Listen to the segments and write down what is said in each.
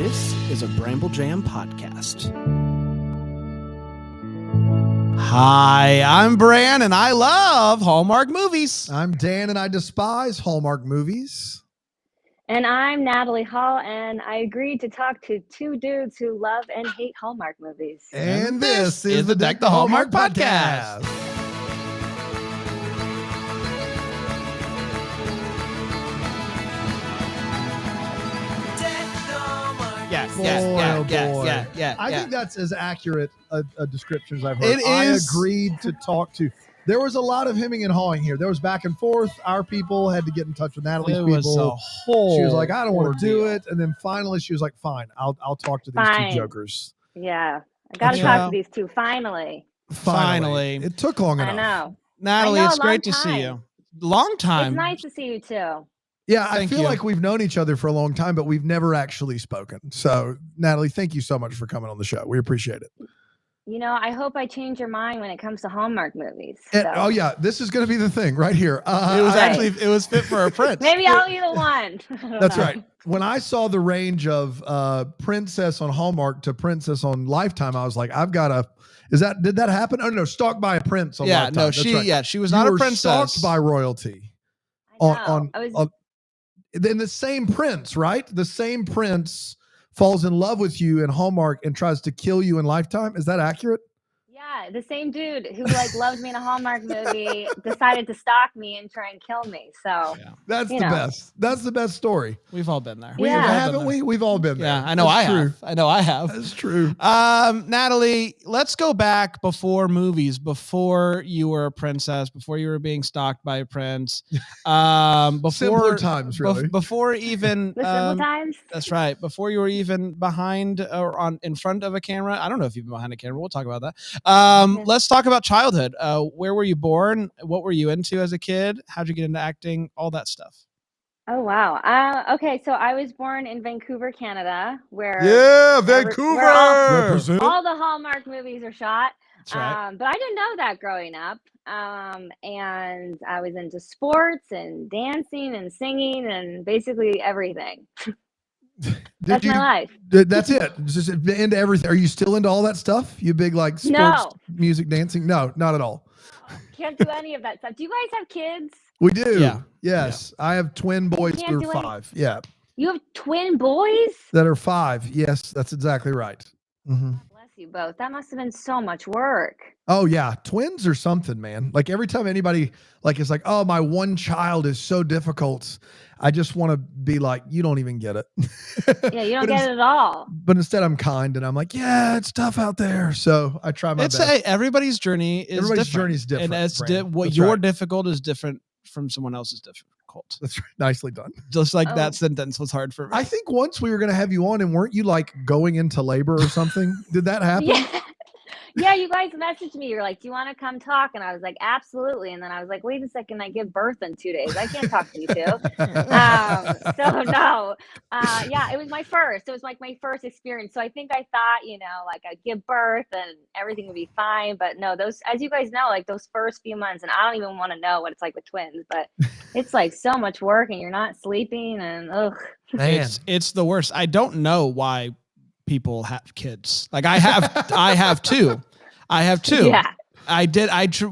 This is a Bramble Jam podcast. Hi, I'm Bran, and I love Hallmark movies. I'm Dan, and I despise Hallmark movies. And I'm Natalie Hall, and I agreed to talk to two dudes who love and hate Hallmark movies. And this is the Deck the Hallmark podcast. Yeah. I think that's as accurate a description as I've heard. It I is. agreed to talk to. There was a lot of hemming and hawing here. There was back and forth. Our people had to get in touch with Natalie's It people. was a whole She was like, I don't want to do ordeal. it. And then finally she was like, fine, I'll talk to these Fine. two jokers. Yeah, I got to Yeah. talk to these two finally. Finally. It took long enough. I know. Natalie, I know, it's long great to see time. you. Long time. It's nice to see you too. Yeah, I Thank feel you. like we've known each other for a long time, but we've never actually spoken. So, Natalie, thank you so much for coming on the show. We appreciate it. You know, I hope I change your mind when it comes to Hallmark movies. And- so. oh, yeah, this is going to be the thing right here. It was Right. it was fit for a prince. Maybe I'll be the one. I don't That's know. right. When I saw the range of princess on Hallmark to princess on Lifetime, I was like, I've got to. Did that happen? Oh, no, stalked by a prince on Yeah, Lifetime. no, That's she right. she was You not a were princess. stalked by royalty. I know. Then the same prince, right? The same prince falls in love with you in Hallmark and tries to kill you in Lifetime. Is that accurate? Yeah, the same dude who loved me in a Hallmark movie decided to stalk me and try and kill me. So That's You the know. best. That's the best story. We've all been there. Yeah. Haven't we? We've all been there. Yeah, I know That's I true. have. I know I have. That's true. Natalie, let's go back before movies, before you were a princess, before you were being stalked by a prince. Before Simpler times, really. before even the simple times. that's right. Before you were even behind or in front of a camera. I don't know if you've been behind a camera. We'll talk about that. Okay. Let's talk about childhood. Where were you born? What were you into as a kid? How'd you get into acting? All that stuff. Oh wow. Okay, so I was born in Vancouver, Canada, where Yeah, Vancouver! Represent. all the Hallmark movies are shot. That's right. But I didn't know that growing up. And I was into sports and dancing and singing and basically everything. That's my life. That's it. Just into everything. Are you still into all that stuff? You big like sports, No. music, dancing? No, not at all. Can't do any of that stuff. Do you guys have kids? We do. Yeah. Yes. I have twin boys can't who do are any- 5. Yeah. You have twin boys? That are 5. Yes, that's exactly right. Mm-hmm. God bless you both. That must have been so much work. Oh yeah, twins are something, man. Like every time anybody is like, "Oh, my one child is so difficult," I just want to be like, "You don't even get it." Yeah, you don't But get it at all. But instead, I'm kind and I'm like, "Yeah, it's tough out there." So I try my best. Everybody's journey is Everybody's different. journey is different, and it's Brandon. what That's your right. difficult is different from someone else's difficult. That's right. Nicely done. Just like Oh. that sentence was hard for me. I think once we were going to have you on, and weren't you like going into labor or something? Did that happen? Yeah. Yeah, you guys messaged me. You're like, "Do you want to come talk?" And I was like, "Absolutely." And then I was like, "Wait a second, I give birth in 2 days. I can't talk to you two." So no, yeah, it was my first. It was like my first experience. So I think I thought, like I'd give birth and everything would be fine. But no, those, as you guys know, like those first few months, and I don't even want to know what it's like with twins, but it's like so much work, and you're not sleeping, and ugh. Man. it's the worst. I don't know why people have kids. Like I have two. Yeah.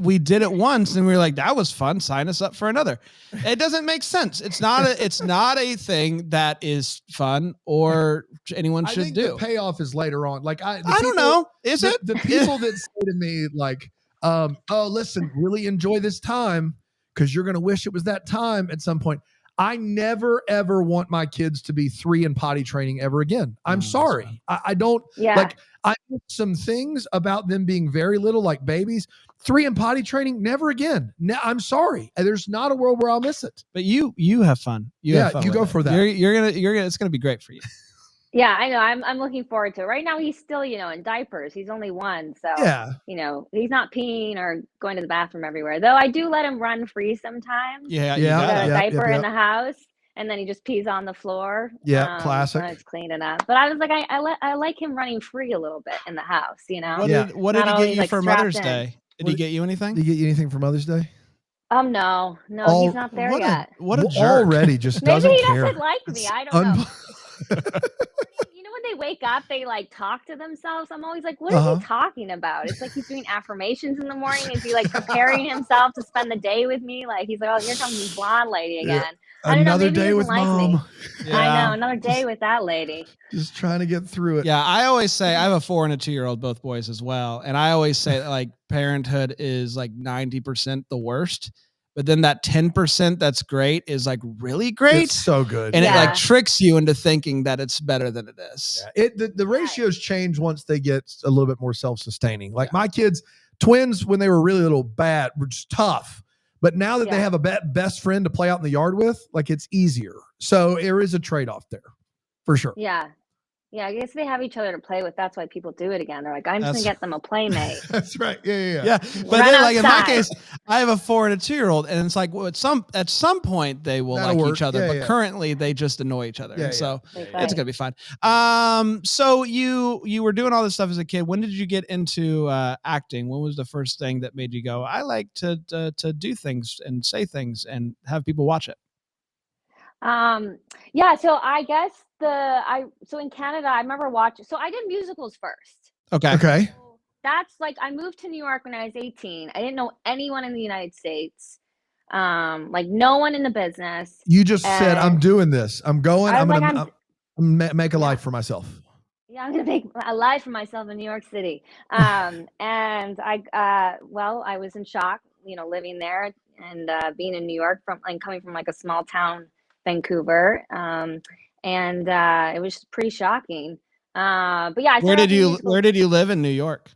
We did it once and we were like, that was fun. Sign us up for another. It doesn't make sense. It's not a thing that is fun or anyone I should think do. the payoff is later on. Like I don't know. Is it? The people that say to me like, "Oh, listen, really enjoy this time because you're going to wish it was that time at some point." I never ever want my kids to be 3 in potty training ever again. I'm sorry. I don't Yeah. like. I know some things about them being very little, like babies. 3 in potty training, never again. I'm sorry. There's not a world where I'll miss it. But you have fun. Have fun you with go it. for that. You're gonna. It's gonna be great for you. Yeah, I know. I'm looking forward to it. Right now, he's still, in diapers. He's only 1, so Yeah. he's not peeing or going to the bathroom everywhere. Though I do let him run free sometimes. Yeah. Yeah. You Got gotta. a Yeah, diaper yeah. in the house, and then he just pees on the floor. Yeah, classic. When it's cleaning up. But I was like, I like him running free a little bit in the house. What Yeah. did he Not get always, you like, for strapped Mother's in. Day? Did What he get you anything? Did he get you anything for Mother's Day? No, All- he's not there what yet. What a Well, jerk. already just Maybe doesn't he care. doesn't like me. It's I don't know. un- You know when wake up, they like talk to themselves. I'm always like, what is he talking about? It's like he's doing affirmations in the morning. Is he like preparing himself to spend the day with me? Like he's like, oh, here comes this blonde lady again. I don't know. Another Maybe he day doesn't with like mom. me. Yeah. I know, another day with that lady. Just trying to get through it. Yeah, I always say I have a 4 and a 2-year-old, both boys as well, and I always say that, like, parenthood is like 90% the worst, but then that 10% that's great is like really great. It's so good. And it like tricks you into thinking that it's better than it is. Yeah. The ratios change once they get a little bit more self-sustaining. Like my kids, twins, when they were really little, bad, were just tough. But now that they have a best friend to play out in the yard with, like it's easier. So there is a trade-off there for sure. Yeah. Yeah, I guess they have each other to play with. That's why people do it again. They're like, I'm just going to get them a playmate. That's right. Yeah. Yeah. But then, like in my case, I have a 4 and a 2-year-old, and it's like, well, at some point they will like each other, but currently they just annoy each other. And so it's gonna be fine. So you were doing all this stuff as a kid. When did you get into acting? When was the first thing that made you go, I like to do things and say things and have people watch it? Yeah, so I guess so in Canada, I remember watching, so I did musicals first. Okay. So that's like, I moved to New York when I was 18. I didn't know anyone in the United States. Like no one in the business. You just said, I'm doing this. I'm going, I'm going to make a life for myself. Yeah, I'm going to make a life for myself in New York City. And I was in shock, living there and being in New York coming from like a small town, Vancouver. And it was pretty shocking. But yeah, where did you live in New York?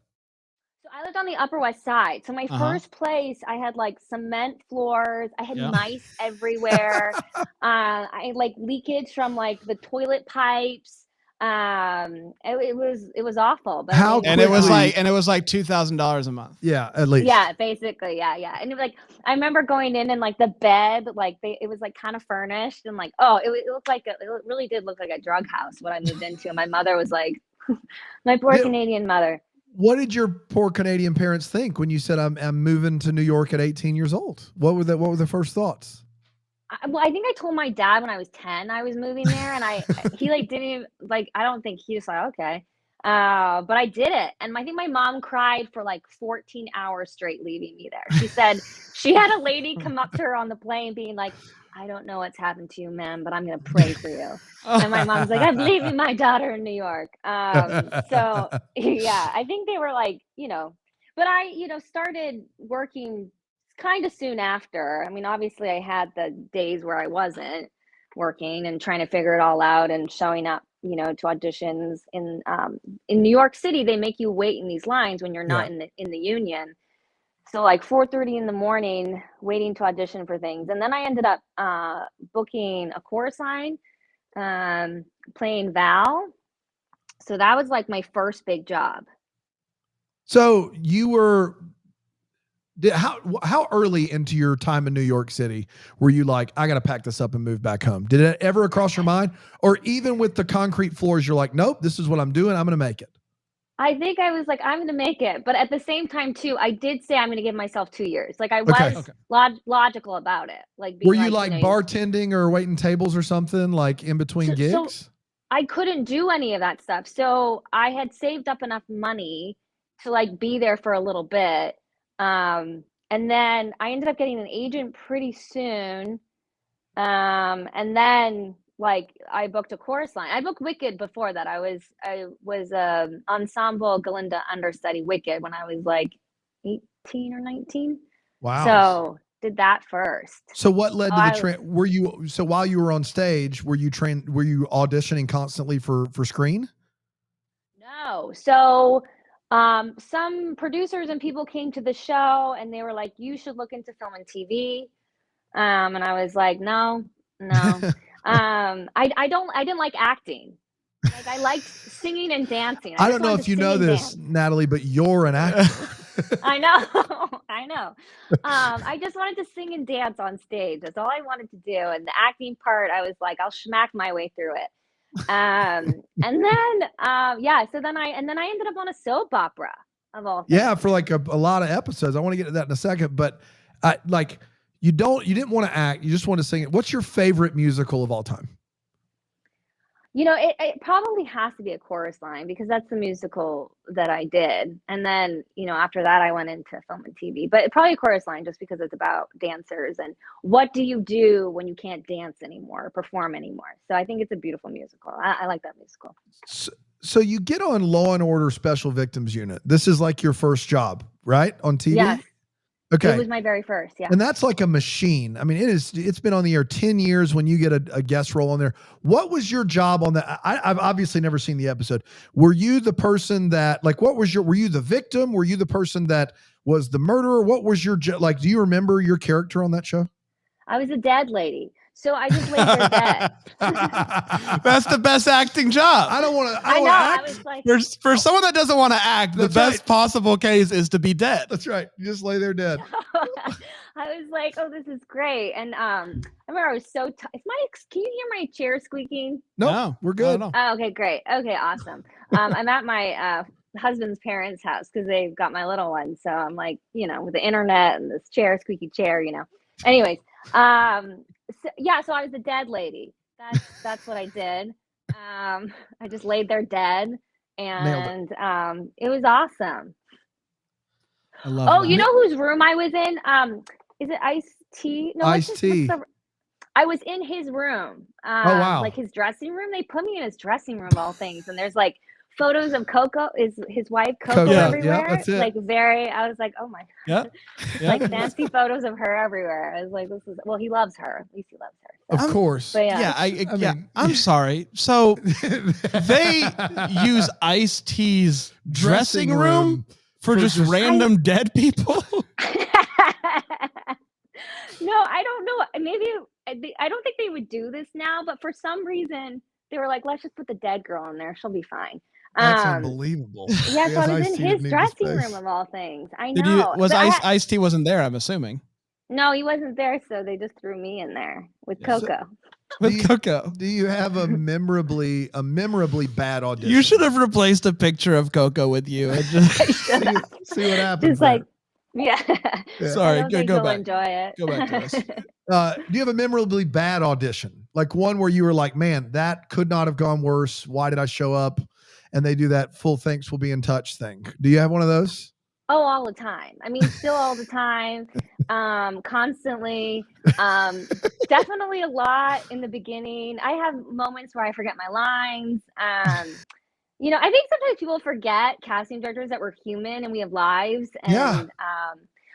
So I lived on the Upper West Side. So my first place, I had like cement floors. I had mice everywhere. I had like leakage from like the toilet pipes. It was awful. But it was like $2,000 a month. Yeah, at least. Yeah, basically, yeah. And it was like, I remember going in and like the bed, like it was like kind of furnished and like, it looked like it really did look like a drug house what I moved into. And my mother was like, my poor Canadian mother. What did your poor Canadian parents think when you said I'm moving to New York at 18 years old? What were the first thoughts? Well, I think I told my dad when I was 10 I was moving there, and he like didn't even like. I don't think he was like okay, but I did it, and I think my mom cried for like 14 hours straight leaving me there. She said she had a lady come up to her on the plane, being like, "I don't know what's happened to you, ma'am, but I'm gonna pray for you." And my mom's like, "I'm leaving my daughter in New York." So yeah, I think they were like, but I, started working kind of soon after. I mean, obviously I had the days where I wasn't working and trying to figure it all out and showing up, to auditions in New York City. They make you wait in these lines when you're not in the union. So like 4:30 in the morning, waiting to audition for things. And then I ended up booking a chorus line, playing Val. So that was like my first big job. So you were how early into your time in New York City were you like, I got to pack this up and move back home? Did it ever cross your mind? Or even with the concrete floors, you're like, nope, this is what I'm doing. I'm going to make it. I think I was like, I'm going to make it. But at the same time, too, I did say I'm going to give myself 2 years. Like I was logical about it. Like, were you like bartending or waiting tables or something like in between gigs? So I couldn't do any of that stuff. So I had saved up enough money to like be there for a little bit. And then I ended up getting an agent pretty soon. And then like I booked a chorus line. I booked Wicked before that. I was ensemble Galinda understudy Wicked when I was like 18 or 19. Wow. So did that first. So what led to the so while you were on stage, were you auditioning constantly for screen? No. So some producers and people came to the show and they were like, you should look into film and TV. And I was like, no. I didn't like acting. Like I liked singing and dancing. I don't know if you know this, Natalie, but you're an actor. I know. I just wanted to sing and dance on stage. That's all I wanted to do. And the acting part, I was like, I'll smack my way through it. And then so then I ended up on a soap opera of all things. Yeah, for like a lot of episodes. I want to get to that in a second, but you didn't want to act, you just want to sing it. What's your favorite musical of all time? It probably has to be a chorus line because that's the musical that I did. And then, after that, I went into film and TV. But probably a chorus line just because it's about dancers and what do you do when you can't dance anymore or perform anymore. So I think it's a beautiful musical. I like that musical. So you get on Law and Order Special Victims Unit. This is like your first job, right? On TV? Yes. Okay. It was my very first, yeah. And that's like a machine. I mean, it's been on the air 10 years when you get a guest role on there. What was your job on that? I've obviously never seen the episode. Were you the person that, like, were you the victim? Were you the person that was the murderer? What was your, do you remember your character on that show? I was a dead lady. So I just laid there dead. That's the best acting job. I don't want to I know. act. I was like, for someone that doesn't want to act, the best possible case is to be dead. That's right. You just lay there dead. I was like, oh, this is great. And I remember I was so can you hear my chair squeaking? No, we're good. Oh, okay, great. Okay, awesome. I'm at my husband's parents' house because they've got my little one. So I'm like, with the internet and this squeaky chair, Anyways, so I was a dead lady. That's what I did. I just laid there dead, and it was awesome. I love that. You know whose room I was in? Is it Ice-T? No, Ice-T. I was in his room. Oh, wow. Like his dressing room. They put me in his dressing room, all things, and there's like photos of Coco, is his wife Coco everywhere. Yeah, that's it. Like I was like, oh my god. Yeah. Like fancy photos of her everywhere. I was like, he loves her. At least he loves her. So. Of course. But yeah. I'm sorry. So they use Ice-T's dressing room for just random dead people? No, I don't know. Maybe I don't think they would do this now, but for some reason they were like, let's just put the dead girl in there. She'll be fine. That's unbelievable. Yeah, so I was in his dressing room of all things. I know. Ice-T wasn't there, I'm assuming. No, he wasn't there, so they just threw me in there with Coco. Coco. Do you have a memorably bad audition? You should have replaced a picture of Coco with you and just see what happens. Just like, yeah. Sorry, go back. Enjoy it. Go back to us. Do you have a memorably bad audition? Like one where you were like, man, that could not have gone worse. Why did I show up? And they do that full thanks, we'll be in touch thing. Do you have one of those? Oh, all the time. I mean, still all the time, constantly, definitely a lot in the beginning. I have moments where I forget my lines. I think sometimes people forget, casting directors, that we're human and we have lives. And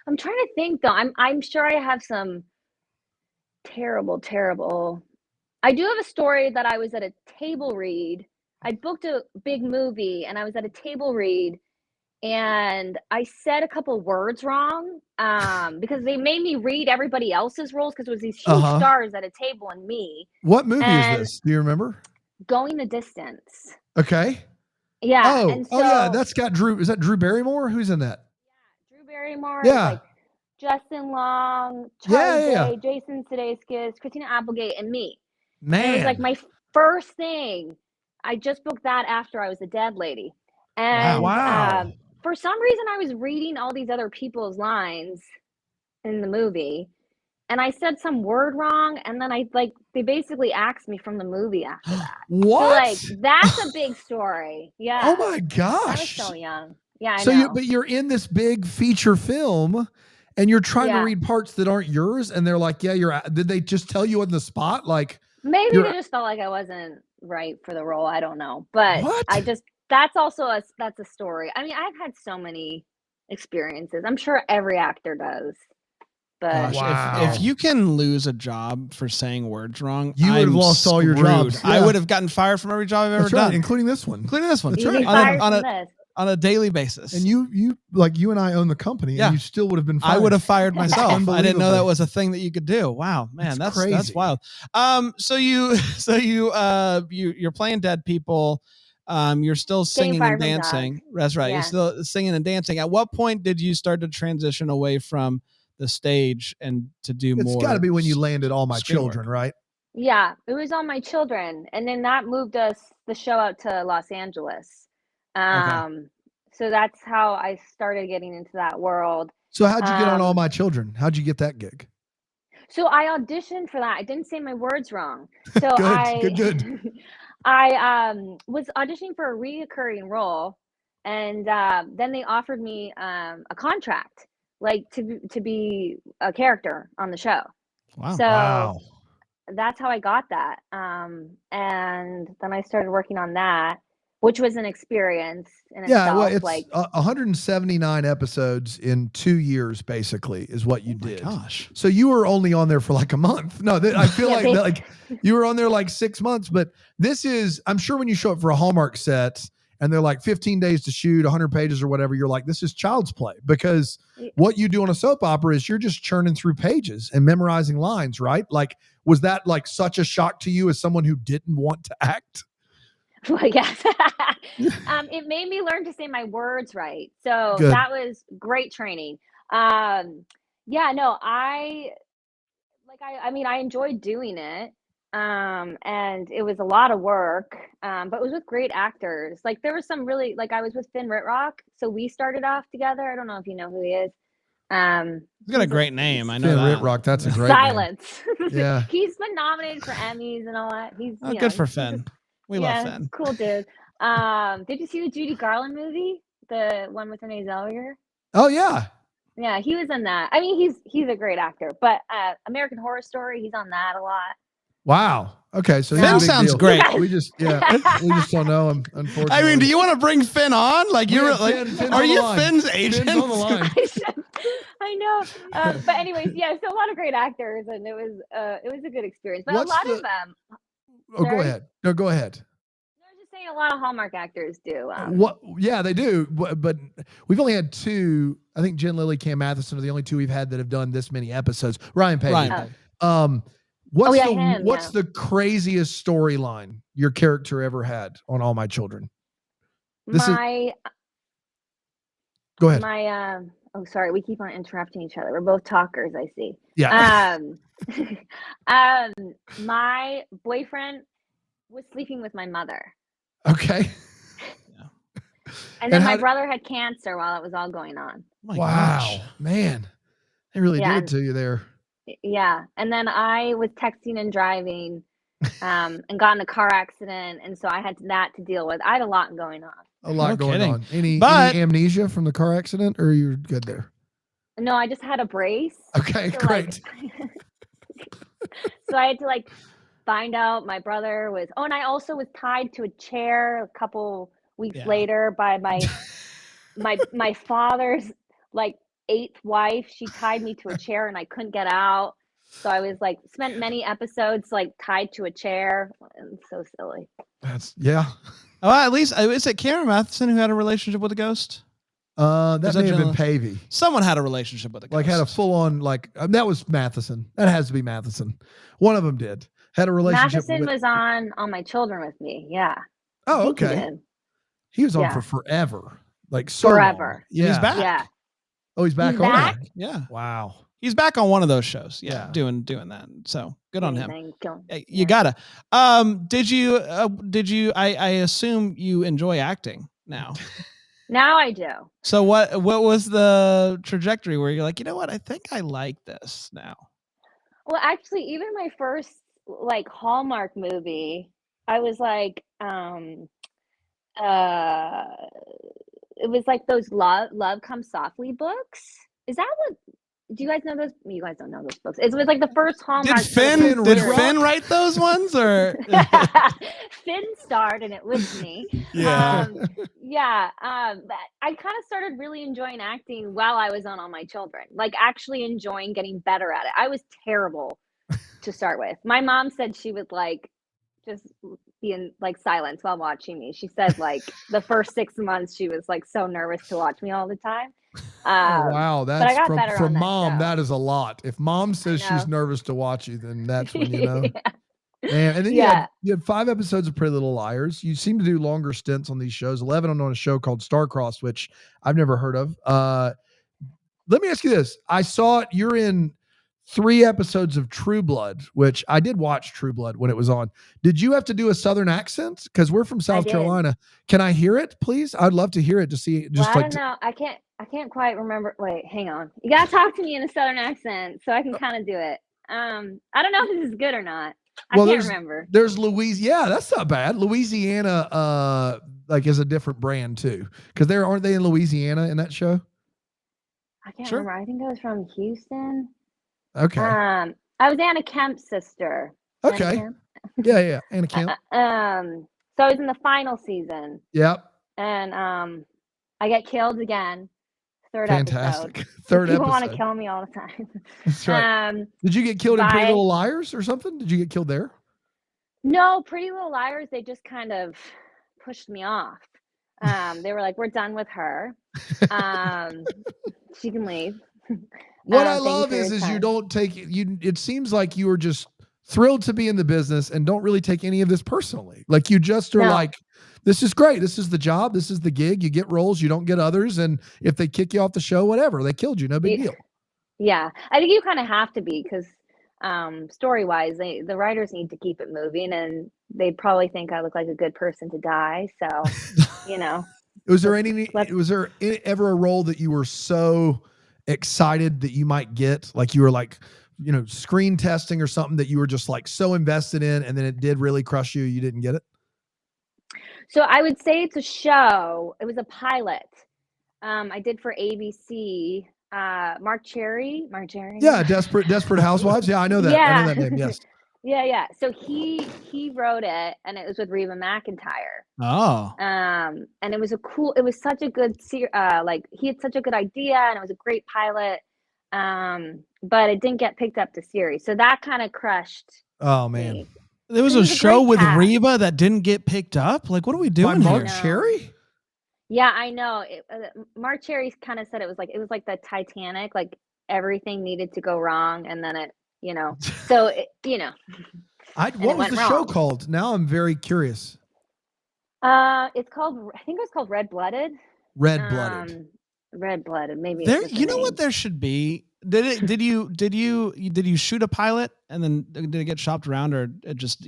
I'm trying to think though. I'm sure I have some terrible. I do have a story that I was at a table read. I booked a big movie and I was at a table read and I said a couple words wrong because they made me read everybody else's roles because it was these huge stars at a table and me. What movie is this? Do you remember? Going the Distance. Okay. Yeah. Yeah. That's got Drew. Is that Drew Barrymore? Who's in that? Yeah. Drew Barrymore. Yeah. Like Justin Long, Charlie Day, Jason Sudeikis, Christina Applegate, and me. Man. And it was like my first thing. I just booked that after I was a dead lady. And wow. For some reason, I was reading all these other people's lines in the movie, and I said some word wrong, and then they basically axed me from the movie after that. What? So, that's a big story. Yeah. Oh my gosh. I was so young. Yeah, I know. So you're in this big feature film, and you're trying to read parts that aren't yours, and they're like, yeah, did they just tell you on the spot? Like, maybe they just felt like I wasn't right for the role. I don't know. But that's a story. I mean, I've had so many experiences. I'm sure every actor does. But if you can lose a job for saying words wrong, you would have lost all your jobs. Yeah. I would have gotten fired from every job I've ever done, including this one. That's right. On a daily basis. And you and I own the company, and you still would have been fired. I would have fired myself. I didn't know that was a thing that you could do. Wow, man, that's crazy. That's wild. So you're playing dead people. You're still singing and dancing. That's right. Yeah. You're still singing and dancing. At what point did you start to transition away from the stage and to do more? It's got to be when you landed All My Children, right? Yeah, it was All My Children, and then that moved the show out to Los Angeles. So that's how I started getting into that world. So how'd you get on All My Children? How'd you get that gig? So I auditioned for that. I didn't say my words wrong. So good. I was auditioning for a reoccurring role, and then they offered me a contract, like to be a character on the show. Wow. So that's how I got that. And then I started working on that, which was an experience in itself. Well, it's like 179 episodes in 2 years, basically, is what you did. Gosh. So you were only on there for like a month. No, I feel like you were on there like 6 months. But this is, I'm sure when you show up for a Hallmark set and they're like 15 days to shoot, 100 pages or whatever, you're like, this is child's play. Because what you do on a soap opera is you're just churning through pages and memorizing lines, right? Like, was that like such a shock to you as someone who didn't want to act? Well, yes. It made me learn to say my words right. So that was great training. I mean, I enjoyed doing it. And it was a lot of work. But it was with great actors. Like there was some really, like I was with Finn Ritrock. So we started off together. I don't know if you know who he is. He's got a great name. I know Finn that. Ritrock, that's a great Silence. name. Yeah. He's been nominated for Emmys and all that. He's good for Finn. We love Finn. Cool dude. Did you see the Judy Garland movie? The one with Renee Zellweger? Oh yeah. Yeah, he was in that. I mean, he's a great actor. But American Horror Story, he's on that a lot. Wow. Okay, so Finn sounds great. We just don't know him, unfortunately. I mean, do you want to bring Finn on? Like you're like, are you Finn's agent? Finn's on the line. I know. But anyways, so a lot of great actors, and it was a good experience. But What's a lot of them. Oh, go ahead. No, go ahead. I was just saying, a lot of Hallmark actors do. Yeah, they do. But we've only had 2. I think Jen Lilly, Cam Matheson are the only 2 we've had that have done this many episodes. Ryan Payne. What's the craziest storyline your character ever had on All My Children? Go ahead. Sorry, we keep on interrupting each other. We're both talkers, I see. Yeah. My boyfriend was sleeping with my mother. Okay. And then my brother had cancer while it was all going on. Oh wow, man. They really did it to you there. Yeah. And then I was texting and driving and got in a car accident. And so I had that to deal with. I had a lot going on. Any amnesia from the car accident, or you're good there? No, I just had a brace. Okay, so great. So I had to find out my brother was, and I also was tied to a chair a couple weeks later by my father's 8th wife. She tied me to a chair and I couldn't get out. So I was spent many episodes tied to a chair. And so silly. Oh, at least is it Cameron Matheson who had a relationship with a ghost? That may have been Pavey. Someone had a relationship with a ghost. Had a full on that was Matheson. That has to be Matheson. One of them had a relationship. Matheson was on All My Children with me. Yeah. Oh, okay. He was on for forever. So forever. Long. Yeah. He's back. Yeah. Oh, he's back on that. Yeah. Wow. He's back on one of those shows. Yeah. Doing that. So good on him. You gotta. Did you I assume you enjoy acting now. Now I do. So what was the trajectory where you're like, you know what? I think I like this now. Well, actually, even my first Hallmark movie, I was it was those Love Comes Softly books. Is that what? Do you guys know those? You guys don't know those books. It was the first Hallmark. Did Finn write those ones, or Finn starred in it with me? Yeah. But I kind of started really enjoying acting while I was on All My Children. Actually enjoying getting better at it. I was terrible to start with. My mom said she would just be in silence while watching me. She said the first 6 months she was so nervous to watch me all the time. Wow, that's but I got from mom. That is a lot. If mom says she's nervous to watch you, then that's when you know. Man, and then you had 5 episodes of Pretty Little Liars. You seem to do longer stints on these shows. 11 on a show called Starcrossed, which I've never heard of. Let me ask you this. I saw it. You're in 3 episodes of True Blood, which I did watch True Blood when it was on. Did you have to do a Southern accent? Because we're from South Carolina. Can I hear it, please? I'd love to hear it to see. I don't know. I can't quite remember. Wait, hang on. You gotta talk to me in a Southern accent so I can kind of do it. I don't know if this is good or not. I can't remember. There's Louisiana. Yeah, that's not bad. Louisiana, like is a different brand too, because aren't they in Louisiana in that show? I can't remember. I think I was from Houston. Okay. I was Anna Kemp's sister. Okay. Yeah, Anna Kemp. So I was in the final season. Yep. And I get killed again. Fantastic. Episode. Third People episode. want to kill me all the time. That's right. Did you get killed in Pretty Little Liars or something? Did you get killed there? No, Pretty Little Liars, they just kind of pushed me off. They were like, we're done with her. She can leave. What I love is you don't take it seems like you are just thrilled to be in the business and don't really take any of this personally. Like you just are like, this is great. This is the job. This is the gig. You get roles. You don't get others. And if they kick you off the show, whatever, they killed you. No big deal. Yeah. I think you kind of have to be because story-wise, the writers need to keep it moving, and they probably think I look like a good person to die. So, Was there ever a role that you were so excited that you might get? Like you were like, screen testing or something that you were just like so invested in, and then it did really crush you. You didn't get it. So I would say it's a show. It was a pilot. I did for ABC. Mark Cherry. Yeah, Desperate Housewives. Yeah, I know that. Yeah. I know that name. Yes. Yeah. So he wrote it, and it was with Reba McEntire. Oh. And it was such a good like he had such a good idea, and it was a great pilot. But it didn't get picked up to series, so that kind of crushed. Oh man. Me. There was a show with Reba that didn't get picked up. Like, what are we doing here? Mark Cherry? Yeah, I know. Mark Cherry kind of said it was like the Titanic. Like everything needed to go wrong, and then it, So what was the show called? Now I'm very curious. It's called. I think it was called Red Blooded. Red Blooded. Red Blooded. Maybe. You know what there should be. Did you shoot a pilot and then did it get shopped around or it just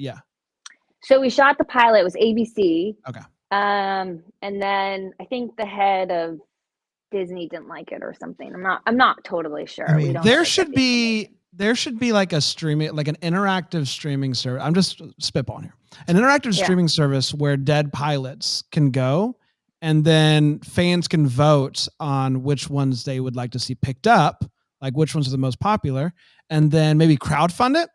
So we shot the pilot. It was ABC. Okay. And then I think the head of Disney didn't like it or something. I'm not totally sure. I mean, there should be like a streaming, like an interactive streaming service. I'm just spitballing here. An interactive streaming service where dead pilots can go, and then fans can vote on which ones they would like to see picked up, like which ones are the most popular, and then maybe crowdfund it.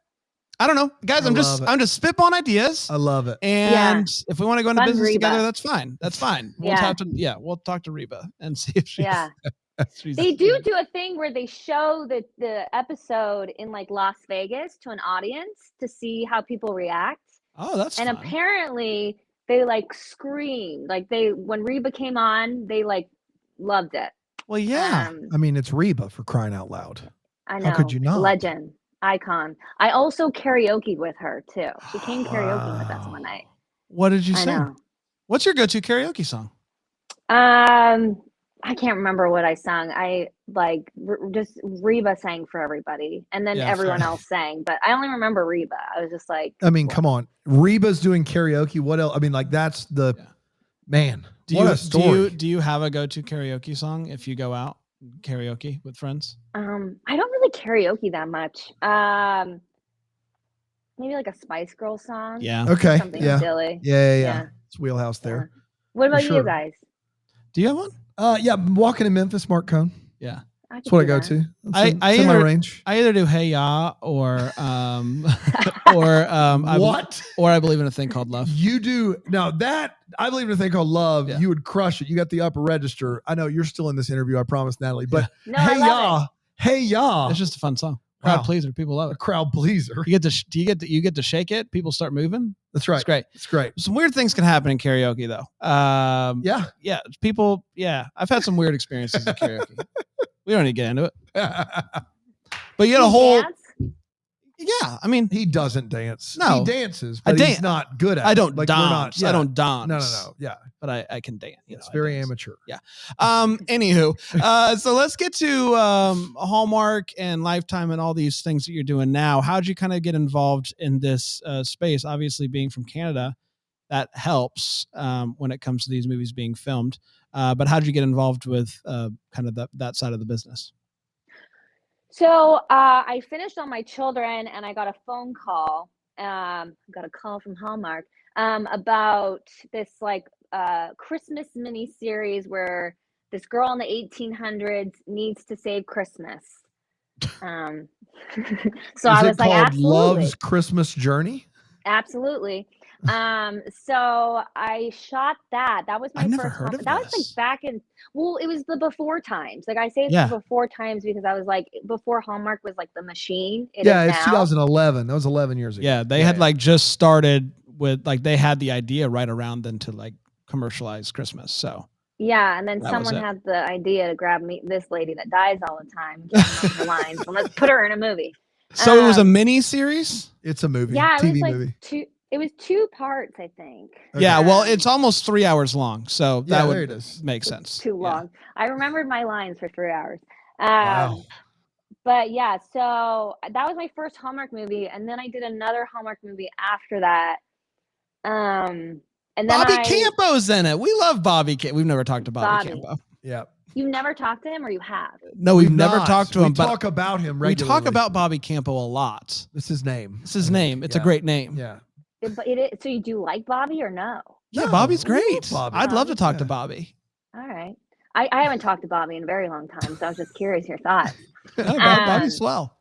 I don't know, guys. I'm just spitballing ideas. I love it. And if we want to go into business Reba. together, that's fine. That's fine. We'll talk to Reba and see if she's. Yeah. They do a thing where they show the episode in like Las Vegas to an audience to see how people react. Oh, that's fun. Apparently they like screamed like when Reba came on, they like loved it. Well, yeah. I mean, it's Reba, for crying out loud. I know. How could you not? Legend. Icon. I also karaoke with her too. She came karaoke with us one night. What did you sing? What's your go-to karaoke song? I can't remember what I sung. I just Reba sang for everybody, and then everyone else sang. But I only remember Reba. I was just like, I mean, come on, Reba's doing karaoke. What else? I mean, like that's the man. What a story. Do you have a go-to karaoke song if you go out karaoke with friends? I don't really karaoke that much. Maybe like a Spice Girl song. Yeah. Okay. Something silly. Yeah. It's wheelhouse there. What about you guys? Do you have one? Yeah, walking in Memphis, Mark Cohn. Yeah. That's what I go to. I my range. I either do Hey Ya or what? Or I believe in a thing called love. You do now that I believe in a thing called love. Yeah. You would crush it. You got the upper register. I know you're still in this interview. I promise, Natalie. But Hey Ya. It's just a fun song. Crowd pleaser. People love it. A crowd pleaser. You get to shake it. People start moving. That's right. It's great. It's great. Some weird things can happen in karaoke though. Yeah. People. Yeah. I've had some weird experiences in karaoke. We don't need to get into it. But you get a whole. Dance? Yeah. I mean, he doesn't dance. No. He dances, but he's not good at it. I don't dance. I don't dance. No. Yeah. But I can dance. It's very amateur. Yeah. Anywho, so let's get to Hallmark and Lifetime and all these things that you're doing now. How'd you kind of get involved in this space? Obviously, being from Canada, that helps when it comes to these movies being filmed. But how'd you get involved with kind of that side of the business? So I finished On My Children, and I got a phone call got a call from Hallmark about this like Christmas mini series where this girl in the 1800s needs to save Christmas. So I was like, absolutely. Love's Christmas Journey? Absolutely. So I shot that. That was my I've never first heard of that was this. like back in, well, it was the before times. Like I say it's the before times because I was like before Hallmark was like the machine. It's now. 2011. That was 11 years ago. Yeah, they had like just started with like they had the idea right around then to like commercialize Christmas. So yeah, and then someone had the idea to grab this lady that dies all the time, the lines, and let's put her in a movie. So it was a mini series? It's a movie. Yeah, TV it was like movie. It was 2 parts, I think. Okay. Yeah, well, it's almost 3 hours long, so that would make sense. It's too long. I remembered my lines for 3 hours. Wow. But yeah, so that was my first Hallmark movie, and then I did another Hallmark movie after that. And then Bobby Campo's in it. We love Bobby. We've never talked to Bobby Campo. Yeah. You've never talked to him, or you have? No, we've never talked to him. We talk about him regularly. We talk about Bobby Campo a lot. That's his name. It's his name. It's a great name. Yeah. So you do like Bobby or no? Yeah, Bobby's great. I'd love to talk to Bobby. All right. I haven't talked to Bobby in a very long time, so I was just curious your thoughts. Bobby's swell.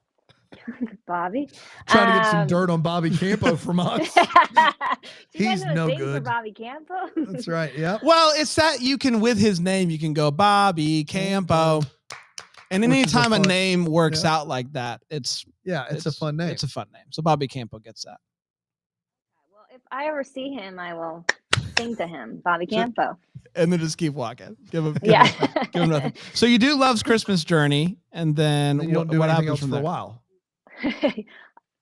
Bobby? Trying to get some dirt on Bobby Campo from us. He's no good. For Bobby Campo? That's right. Yeah. Well, it's that you can, with his name, you can go Bobby Campo. And anytime a name works out like that, it's a fun name. It's a fun name. So Bobby Campo gets that. Well, if I ever see him, I will sing to him, Bobby Campo. And then just keep walking. Give him nothing. So you do Love's Christmas Journey, and then you don't do what anything happens else from for there? a while.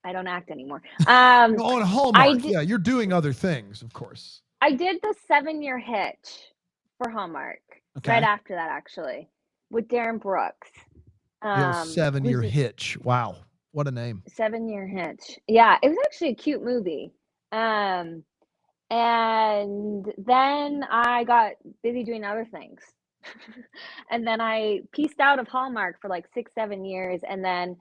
I don't act anymore. On Hallmark, you're doing other things, of course. I did the 7-year hitch for Hallmark right after that, actually, with Darren Brooks. 7-year hitch. Wow, what a name! 7-year hitch. Yeah, it was actually a cute movie. And then I got busy doing other things, and then I pieced out of Hallmark for like 6-7 years, and then.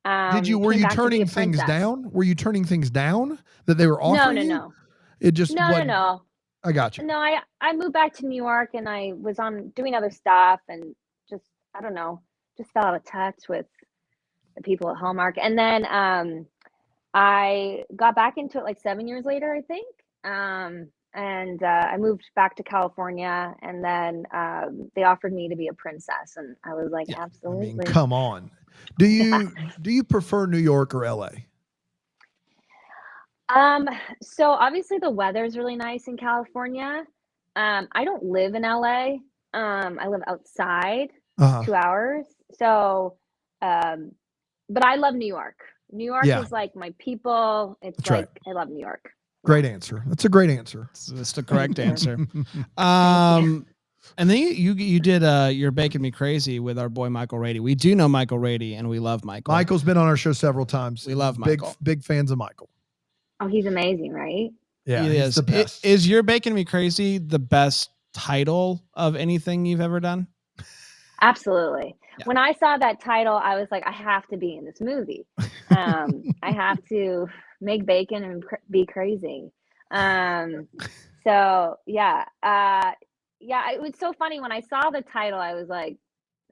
Were you turning things down? Were you turning things down that they were offering? No. It just no. I got you. No, I moved back to New York, and I was doing other stuff, and just I don't know, just fell out of touch with the people at Hallmark. And then I got back into it like 7 years later, I think. And I moved back to California, and then they offered me to be a princess, and I was like, absolutely. I mean, come on. Do you prefer New York or LA? So obviously the weather's really nice in California. I don't live in LA. I live outside 2 hours. So, but I love New York. New York is like my people. It's I love New York. Great answer. That's a great answer. That's the correct answer. And then you did You're Baking Me Crazy with our boy Michael Rady. We do know Michael Rady, and we love Michael. Michael's been on our show several times. We love Michael. Big fans of Michael. Oh, he's amazing, right? Yeah, he's the best. Is You're Baking Me Crazy the best title of anything you've ever done? Absolutely. Yeah. When I saw that title, I was like, I have to be in this movie. I have to make bacon and be crazy. So yeah. Yeah, it was so funny when I saw the title. I was like,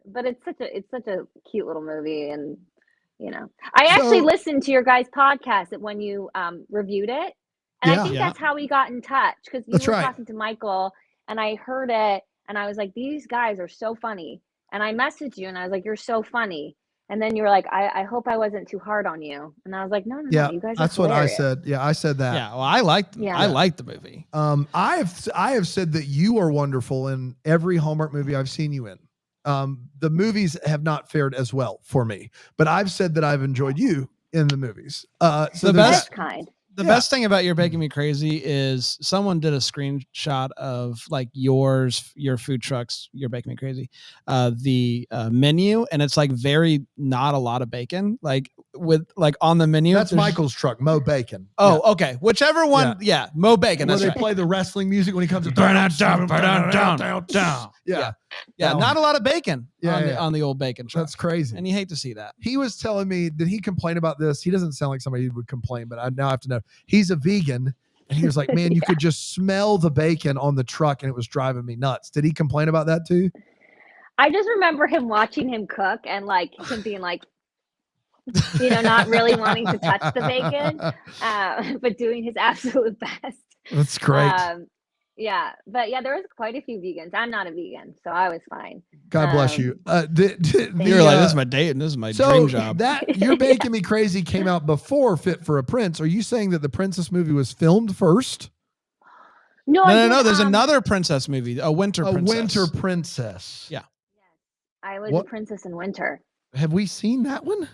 but it's such a cute little movie, and I actually listened to your guys' podcast when you reviewed it, and I think that's how we got in touch, because you were talking to Michael, and I heard it, and I was like, these guys are so funny, and I messaged you, and I was like, you're so funny. And then you were like, I hope I wasn't too hard on you. And I was like, no, you guys are that's hilarious. What I said. Yeah, I said that. Yeah, well, I liked the movie. I have said that you are wonderful in every Hallmark movie I've seen you in. The movies have not fared as well for me, but I've said that I've enjoyed you in the movies. So the best thing about You're Baking Me Crazy is someone did a screenshot of like your food trucks, You're Baking Me Crazy, the menu, and it's like very not a lot of bacon. Like with like on the menu. That's Michael's truck, Mo Bacon. Oh, okay. Whichever one. Yeah, Mo Bacon. Where that's they play the wrestling music when he comes. Yeah, not a lot of bacon on the old bacon truck. That's crazy. And you hate to see that. He was telling me, did he complain about this? He doesn't sound like somebody who would complain, but I now have to know. He's a vegan. And he was like, man, you could just smell the bacon on the truck and it was driving me nuts. Did he complain about that too? I just remember him watching him cook and like him being like, not really wanting to touch the bacon, but doing his absolute best. That's great. Yeah, but yeah, there was quite a few vegans. I'm not a vegan, so I was fine. God bless you. You're like, this is my date and this is my dream job. That You're Baking Me Crazy came out before Fit for a Prince. Are you saying that the princess movie was filmed first? No. There's another princess movie, A Winter Princess. A Winter Princess. Yeah. I was a princess in winter. Have we seen that one?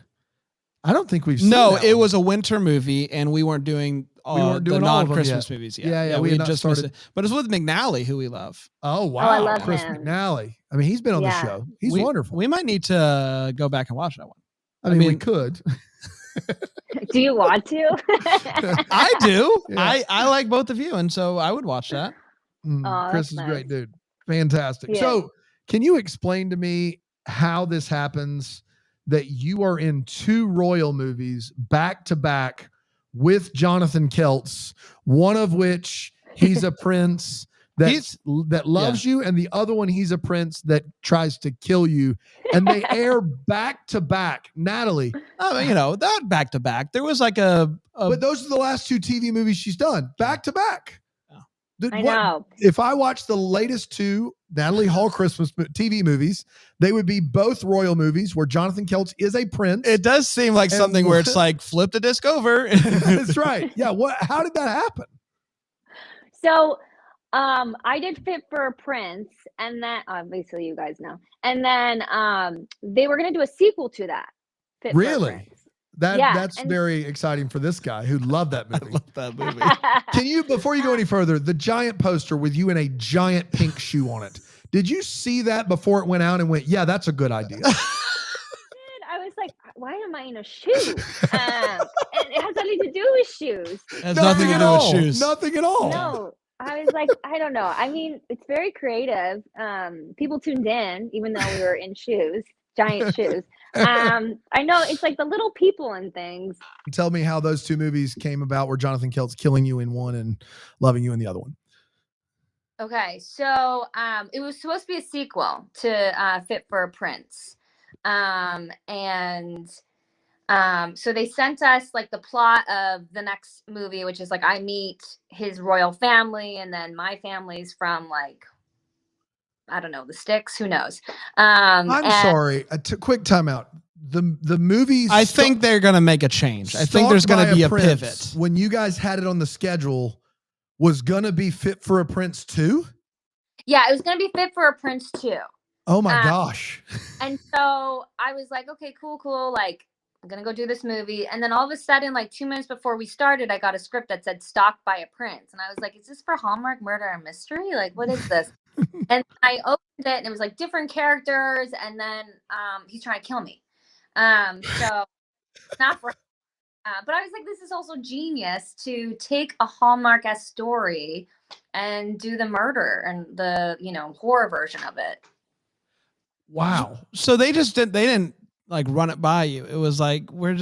I don't think we've seen No, that it one. was a winter movie, and we weren't doing the non-Christmas movies yet. Yeah, we had just missed it. But it's with McNally, who we love. Oh, wow. I love Chris him. McNally. I mean, he's been on the show. He's wonderful. We might need to go back and watch that one. I mean we could. Do you want to? I do. Yeah. I like both of you, and so I would watch that. Chris is a great dude. Fantastic. Yeah. So can you explain to me how this happens that you are in 2 royal movies back to back with Jonathan Keltz, one of which he's a prince that loves you, and the other one he's a prince that tries to kill you, and they air back to back. Natalie, that back to back. There was like but those are the last 2 TV movies she's done back to back. I know. If I watch the latest 2 Natalie Hall Christmas TV movies, they would be both royal movies where Jonathan Keltz is a prince. It does seem like something where it's like flip the disc over. That's right. Yeah. How did that happen? So, I did Fit for a Prince, and then obviously you guys know, and then they were going to do a sequel to that. Fit really? For a Prince. That's very exciting for this guy who loved that movie. I love that movie. Can you, before you go any further, the giant poster with you in a giant pink shoe on it, did you see that before it went out and went, yeah, that's a good idea? I was like, why am I in a shoe? And it has nothing to do with shoes. It has nothing to do with shoes. Nothing at all. No. I was like, I don't know. I mean, it's very creative. People tuned in, even though we were in shoes, giant shoes. I know it's like the little people and things. Tell me how those 2 movies came about, where Jonathan Keltz killing you in one and loving you in the other one. Okay, so it was supposed to be a sequel to Fit for a Prince, so they sent us like the plot of the next movie, which is like I meet his royal family, and then my family's from like, I don't know, the sticks. Who knows? I'm sorry. Quick timeout. The movies. I think they're going to make a change. I think there's going to be a pivot. When you guys had it on the schedule, was going to be Fit for a Prince 2? Yeah, it was going to be Fit for a Prince 2. Oh my gosh. And so I was like, okay, cool. Like, I'm going to go do this movie. And then all of a sudden, like 2 minutes before we started, I got a script that said Stalked by a Prince. And I was like, is this for Hallmark Murder and Mystery? Like, what is this? And I opened it and it was like different characters. And then he's trying to kill me. So not for, but I was like, this is also genius to take a Hallmark-esque story and do the murder and the, horror version of it. Wow. So they didn't like run it by you. It was like, we've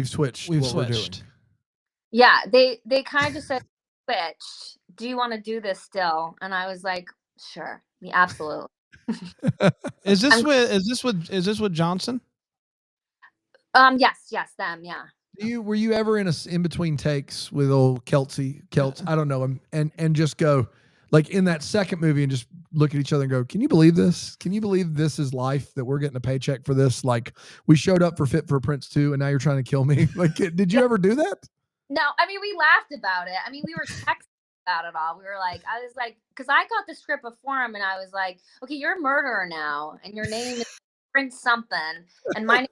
switched. We're doing. Yeah. They kind of just said, switch. Do you want to do this still? And I was like, sure. Yeah, absolutely. Is this with Johnson? Yes, them, yeah. Were you ever in between takes with old Keltz? I don't know him, and just go like in that second movie and just look at each other and go, can you believe this? Can you believe this is life, that we're getting a paycheck for this? Like, we showed up for Fit for a Prince 2 and now you're trying to kill me. Like, did you ever do that? No, I mean, we laughed about it. I mean, we were texting about it all. We were like, I was like, because I got the script before him and I was like, okay, you're a murderer now and your name is Prince something and my name is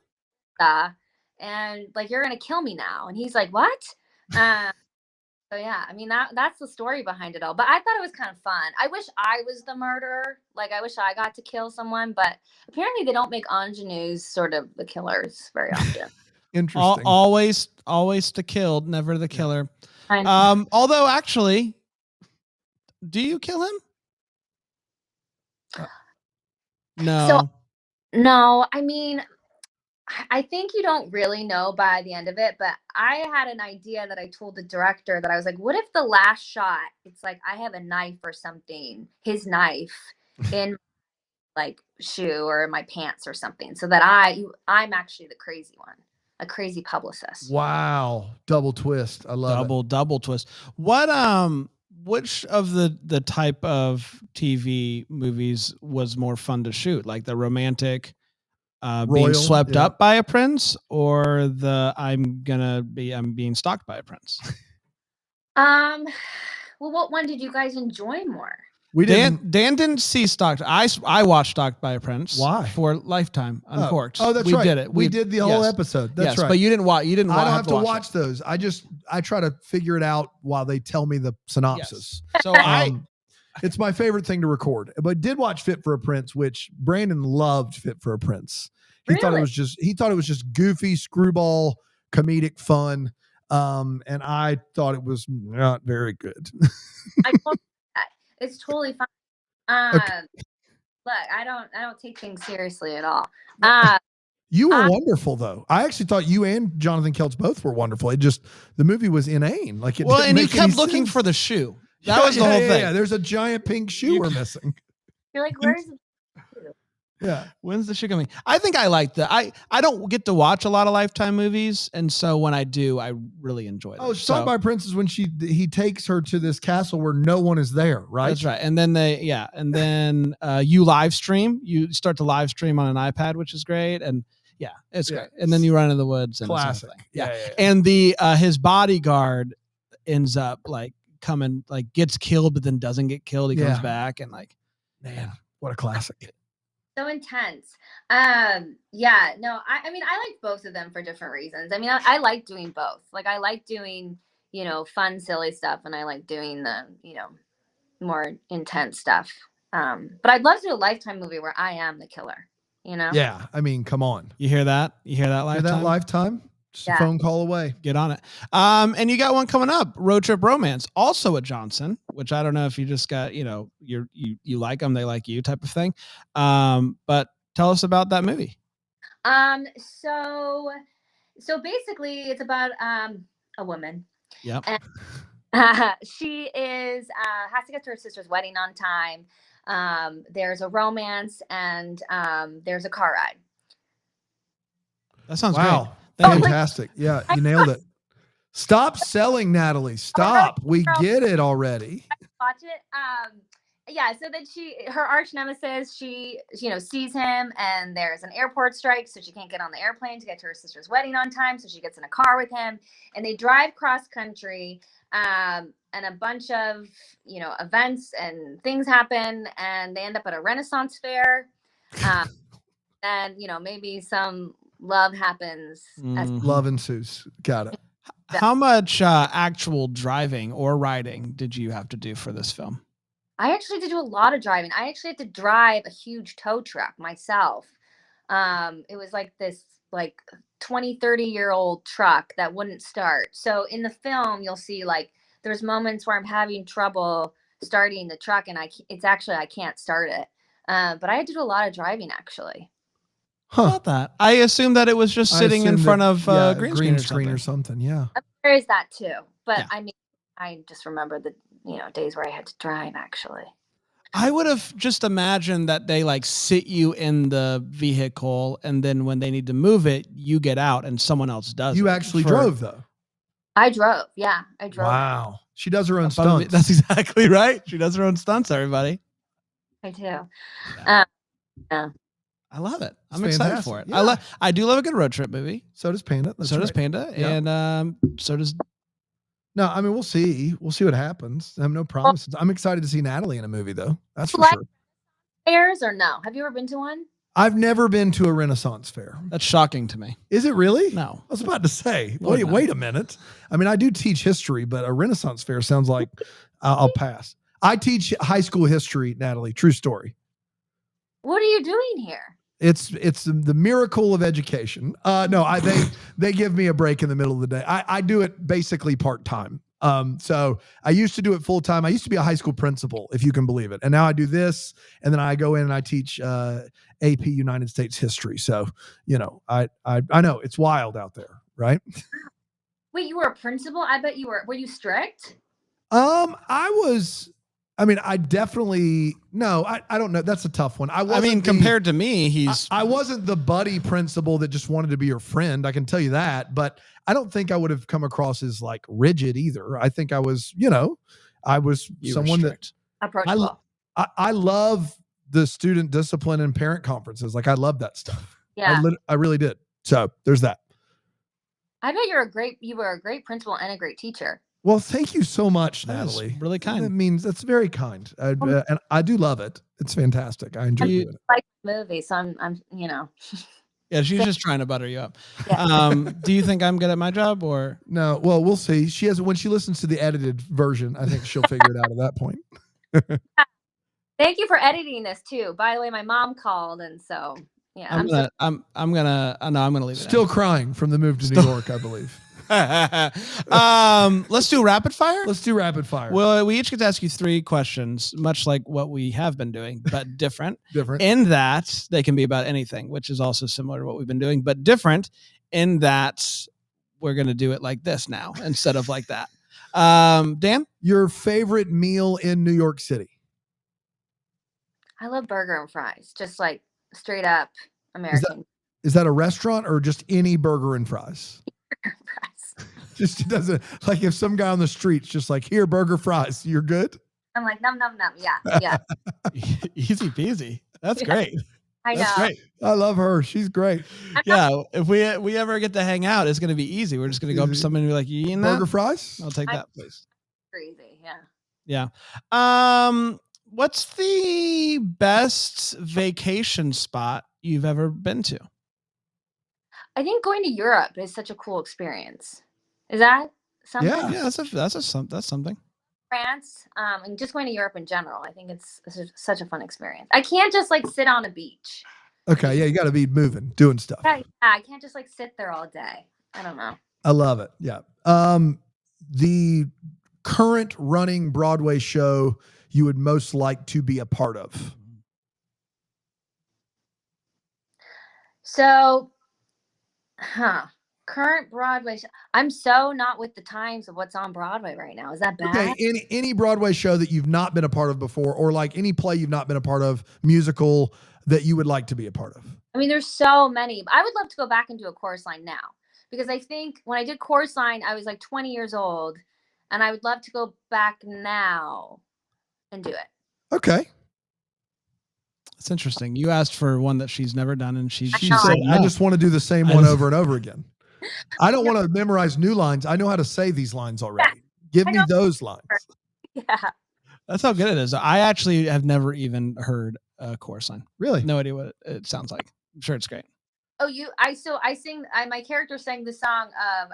and like, you're going to kill me now. And he's like, what? So yeah, I mean, that's the story behind it all. But I thought it was kind of fun. I wish I was the murderer. Like, I wish I got to kill someone, but apparently they don't make ingenues sort of the killers very often. Interesting. Always the killed, never the killer. Although actually, do you kill him? No. So, no, I mean, I think you don't really know by the end of it, but I had an idea that I told the director that I was like, what if the last shot, it's like I have a knife or something, his knife in like shoe or in my pants or something, so that I'm actually the crazy one, a crazy publicist. Wow. Double twist. I love it. Double twist. What, which of the type of TV movies was more fun to shoot? Like the romantic, being swept up by a prince, or the I'm being stalked by a prince? Well, what one did you guys enjoy more? Dan didn't see Stalked. I watched Stalked by a Prince. Why? For Lifetime Uncorked. Oh, that's right. We did it. We did the whole episode. That's right. But you didn't watch. I don't have to watch those. I try to figure it out while they tell me the synopsis. Yes. So it's my favorite thing to record. But did watch Fit for a Prince, which Brandon loved. Fit for a Prince. He thought it was just goofy, screwball, comedic fun. And I thought it was not very good. It's totally fine. Okay. Look, I don't take things seriously at all. You were wonderful, though. I actually thought you and Jonathan Keltz both were wonderful. It just, the movie was inane. Like it. Well, and you kept looking for the shoe. That was the whole thing. Yeah, there's a giant pink shoe we're missing. You're like, where's the shoe? Yeah. When's the shoe coming? I think I like that. I don't get to watch a lot of Lifetime movies, and so when I do, I really enjoy them. Stalked by Prince is when he takes her to this castle where no one is there, right? That's right. And then you live stream. You start to live stream on an iPad, which is great. And it's great. And then you run in the woods. And classic. Yeah. And his bodyguard ends up gets killed, but then doesn't get killed. He comes back and man, what a classic. So intense. I mean, I like both of them for different reasons. I mean, I like doing both. Like I like doing, fun, silly stuff, and I like doing the, more intense stuff. But I'd love to do a Lifetime movie where I am the killer, Yeah. I mean, come on. You hear that? You hear that, Lifetime? Hear that, Lifetime? Just a phone call away. Get on it. And you got one coming up, Road Trip Romance, also a Johnson, which I don't know if you just got, you like them, they like you type of thing. But tell us about that movie. So basically it's about a woman. Yep. And, she has to get to her sister's wedding on time. There's a romance and there's a car ride. That sounds great. Fantastic. Yeah, you nailed it. Stop selling, Natalie. Stop. We get it already. Watch it. So then her arch nemesis, she sees him, and there's an airport strike, so she can't get on the airplane to get to her sister's wedding on time, so she gets in a car with him, and they drive cross country, and a bunch of events and things happen, and they end up at a Renaissance fair, and maybe some love happens. Love ensues. Got it. How much actual driving or riding did you have to do for this film? I actually had to do a lot of driving. I actually had to drive a huge tow truck myself. It was like this 20, 30-year-old truck that wouldn't start. So in the film, you'll see there's moments where I'm having trouble starting the truck, and I can't start it. But I had to do a lot of driving actually. How about that? I assumed that it was just sitting in front of green screen or something. Yeah. There is that too. But I mean, I just remember the days where I had to drive actually. I would have just imagined that they sit you in the vehicle, and then when they need to move it, you get out and someone else does. You actually drove though. I drove. Yeah, I drove. Wow. She does her own stunts. That's exactly right. She does her own stunts, everybody. I do. Yeah. I love it. I'm excited for it. Yeah. I do love a good road trip movie. So does Panda. Does Panda. Yeah. And so does. No, I mean, we'll see. We'll see what happens. I have no promises. I'm excited to see Natalie in a movie, though. That's for sure. Fairs or no? Have you ever been to one? I've never been to a Renaissance fair. That's shocking to me. Is it really? No. I was about to say, wait a minute. I mean, I do teach history, but a Renaissance fair sounds like I'll pass. I teach high school history, Natalie. True story. What are you doing here? It's the miracle of education. No, they give me a break in the middle of the day. I do it basically part-time. So I used to do it full-time. I used to be a high school principal, if you can believe it. And now I do this, and then I go in and I teach AP United States history. So, I know it's wild out there, right? Wait, you were a principal? I bet you were you strict? I definitely, no, I don't know. That's a tough one. Compared to me, I wasn't the buddy principal that just wanted to be your friend. I can tell you that, but I don't think I would have come across as like rigid either. I think I was, I was someone that approachable. I love the student discipline and parent conferences. Like I love that stuff. Yeah. I really did. So there's that. I bet you were a great principal and a great teacher. Well, thank you so much, Natalie. Really kind. That's very kind. And I do love it. It's fantastic. I enjoy doing it. Like the movie, so I'm Yeah, she's just trying to butter you up. Yeah. Do you think I'm good at my job or no? Well, we'll see. When she listens to the edited version, I think she'll figure it out at that point. Thank you for editing this too. By the way, my mom called, and so yeah. I'm gonna leave it. Still crying from the move to New York, I believe. Let's do rapid fire. Let's do rapid fire. Well, we each get to ask you 3 questions, much like what we have been doing, but different. Different. In that they can be about anything, which is also similar to what we've been doing, but different in that we're going to do it like this now instead of like that. Dan, your favorite meal in New York City? I love burger and fries, just like straight up American. Is that a restaurant or just any burger and fries? Just it doesn't, like if some guy on the street's just like, here, burger, fries, you're good? I'm like, num, num, num. Yeah. Easy peasy. That's great. I know. That's great. I love her. She's great. Yeah. If we ever get to hang out, it's going to be easy. We're just going to go up to somebody and be like, you eating burger that? fries? I'll take that, please. Crazy. Yeah. Yeah. What's the best vacation spot you've ever been to? I think going to Europe is such a cool experience. Is that something? Yeah, that's something. France, and just going to Europe in general. I think it's such a fun experience. I can't just like sit on a beach. Okay, yeah, you got to be moving, doing stuff. Yeah, I can't just like sit there all day. I don't know. I love it. Yeah. The current running Broadway show you would most like to be a part of? So, current Broadway show. I'm so not with the times of what's on Broadway right now. Is that bad? Okay, any Broadway show that you've not been a part of before, or like any play you've not been a part of, musical that you would like to be a part of? I mean, there's so many. I would love to go back and do a chorus line now, because I think when I did chorus line, I was like 20 years old, and I would love to go back now and do it. Okay. It's interesting. You asked for one that she's never done, and she said, I just want to do the same one over and over again. I don't want to memorize new lines. I know how to say these lines already. Give me those lines. Yeah. That's how good it is. I actually have never even heard a chorus line. Really? No idea what it sounds like. I'm sure it's great. Oh, my character sang the song of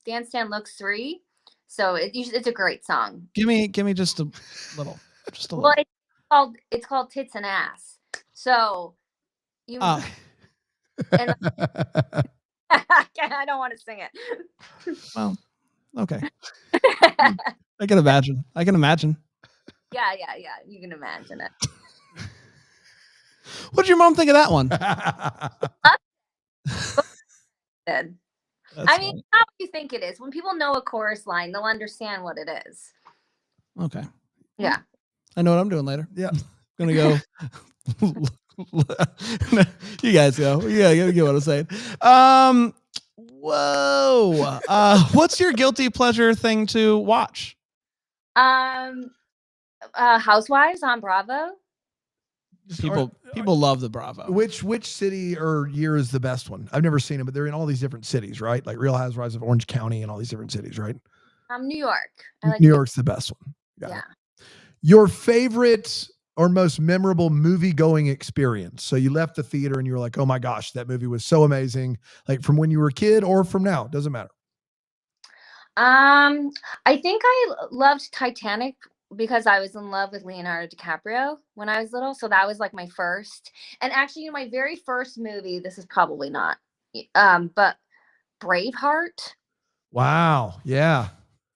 Dance Stand Looks 3. So it's a great song. Give me just a little. Just a little. Well, it's called Tits and Ass. So you and I don't want to sing it. Well, okay. I can imagine. Yeah. You can imagine it. What did your mom think of that one? Good. I mean, not what you think it is. When people know a chorus line, they'll understand what it is. Okay. Yeah. I know what I'm doing later. Yeah. I'm gonna go. You guys go. Yeah, you get what I'm saying. Whoa. What's your guilty pleasure thing to watch? Housewives on Bravo. People love the Bravo. Which city or year is the best one? I've never seen them, but they're in all these different cities, right? Like Real Housewives of Orange County and all these different cities, right? New York. New York's the best one. Yeah. Your favorite or most memorable movie-going experience? So you left the theater and you were like, oh my gosh, that movie was so amazing. Like from when you were a kid or from now, doesn't matter. I think I loved Titanic because I was in love with Leonardo DiCaprio when I was little. So that was like my first. And actually, my very first movie, this is probably not, but Braveheart. Wow. Yeah.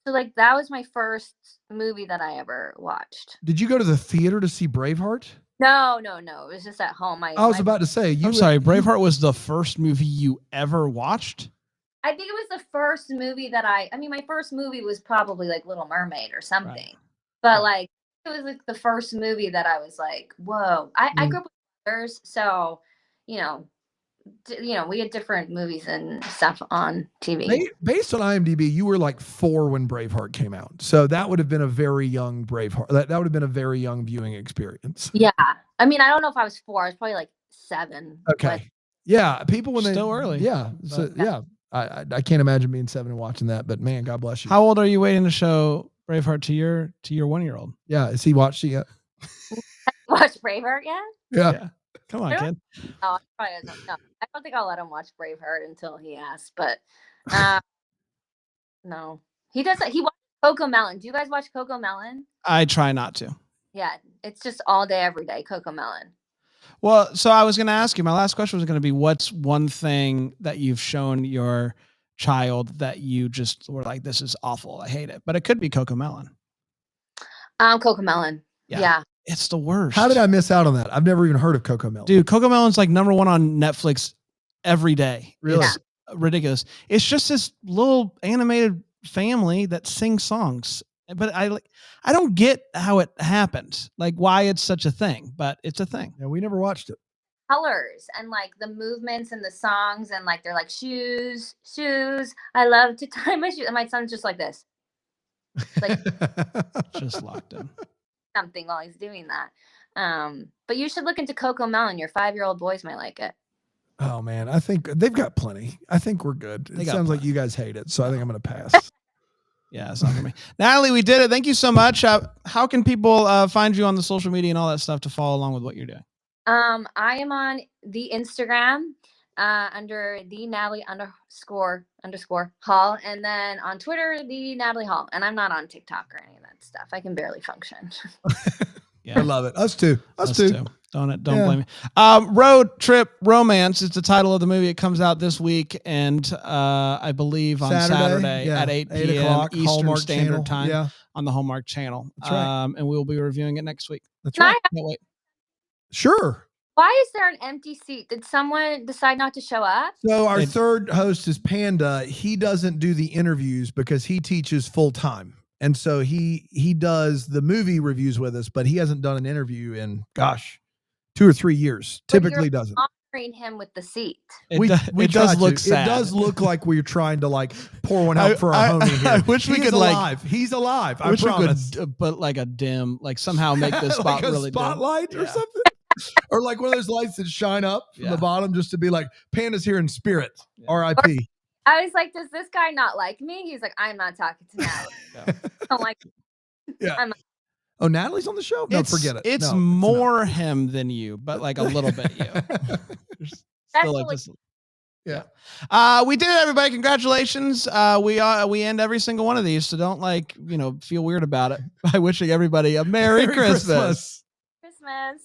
So like that was my first movie that I ever watched. Did you go to the theater to see Braveheart? No. It was just at home. I was about to say, I'm sorry, Braveheart was the first movie you ever watched? I think it was the first movie that I mean, my first movie was probably like Little Mermaid or something. Right. But like, it was like the first movie that I was like, whoa. I grew up with brothers, so, you know, we had different movies and stuff on TV. Based on IMDb, you were like 4 when Braveheart came out. So that would have been a very young Braveheart. That would have been a very young viewing experience. Yeah. I mean, I don't know if I was 4. I was probably like 7. Okay. Yeah. People when still early. Yeah. So, yeah. I can't imagine being 7 and watching that, but man, God bless you. How old are you waiting to show Braveheart to your 1-year-old? Yeah. Has he watched it yet? Watch Braveheart yet? Yeah. Come on, kid. Oh, probably doesn't. No, I don't think I'll let him watch Braveheart until he asks. But no, he doesn't. He watches Coco Melon. Do you guys watch Coco Melon? I try not to. Yeah, it's just all day, every day. Coco Melon. Well, so I was going to ask you. My last question was going to be, what's one thing that you've shown your child that you just were like, this is awful, I hate it? But it could be Coco Melon. Coco Melon. Yeah. It's the worst. How did I miss out on that? I've never even heard of Coco Melon. Dude, Coco Melon's like #1 on Netflix every day. Really? It's ridiculous. It's just this little animated family that sings songs. But I don't get how it happened. Like why it's such a thing, but it's a thing. Yeah, we never watched it. Colors and like the movements and the songs and like they're like shoes. I love to tie my shoes. And my son's just like this. Like just locked in. Something while he's doing that. But you should look into Coco Melon. Your 5-year-old boys might like it. Oh man, I think they've got plenty. I think we're good. It sounds like you guys hate it, so I think I'm going to pass. Yeah, it's not for me. Natalie, we did it. Thank you so much. How can people find you on the social media and all that stuff to follow along with what you're doing? I am on the Instagram under the Natalie __ Hall, and then on Twitter the Natalie Hall. And I'm not on TikTok or any of that stuff. I can barely function. Yeah, I love it. Us too. Don't blame me. Road Trip Romance is the title of the movie. It comes out this week, and I believe on Saturday at 8 p.m. Eastern Hallmark Standard Time yeah. on the Hallmark Channel. That's right. And we'll be reviewing it next week. That's right. Can't wait. Sure. Why is there an empty seat? Did someone decide not to show up? So our third host is Panda. He doesn't do the interviews because he teaches full time. And so he does the movie reviews with us, but he hasn't done an interview in 2 or 3 years. Typically doesn't. Honoring him with the seat. It does look sad. It does look like we're trying to like pour one out for our homie here. I wish we could alive. He's alive. I promise. We could put like a dim, like somehow make this spot like really spotlight dim. or something. Or like one of those lights that shine up from the bottom just to be like, Panda's here in spirit. R.I.P. I was like, does this guy not like me? He's like, I'm not talking to Natalie. I'm like, oh, Natalie's on the show? No, forget it. It's more him than you, but like a little bit you. Still like this. Yeah. We did it, everybody. Congratulations. We end every single one of these, so don't feel weird about it by wishing everybody a Merry Christmas. Christmas.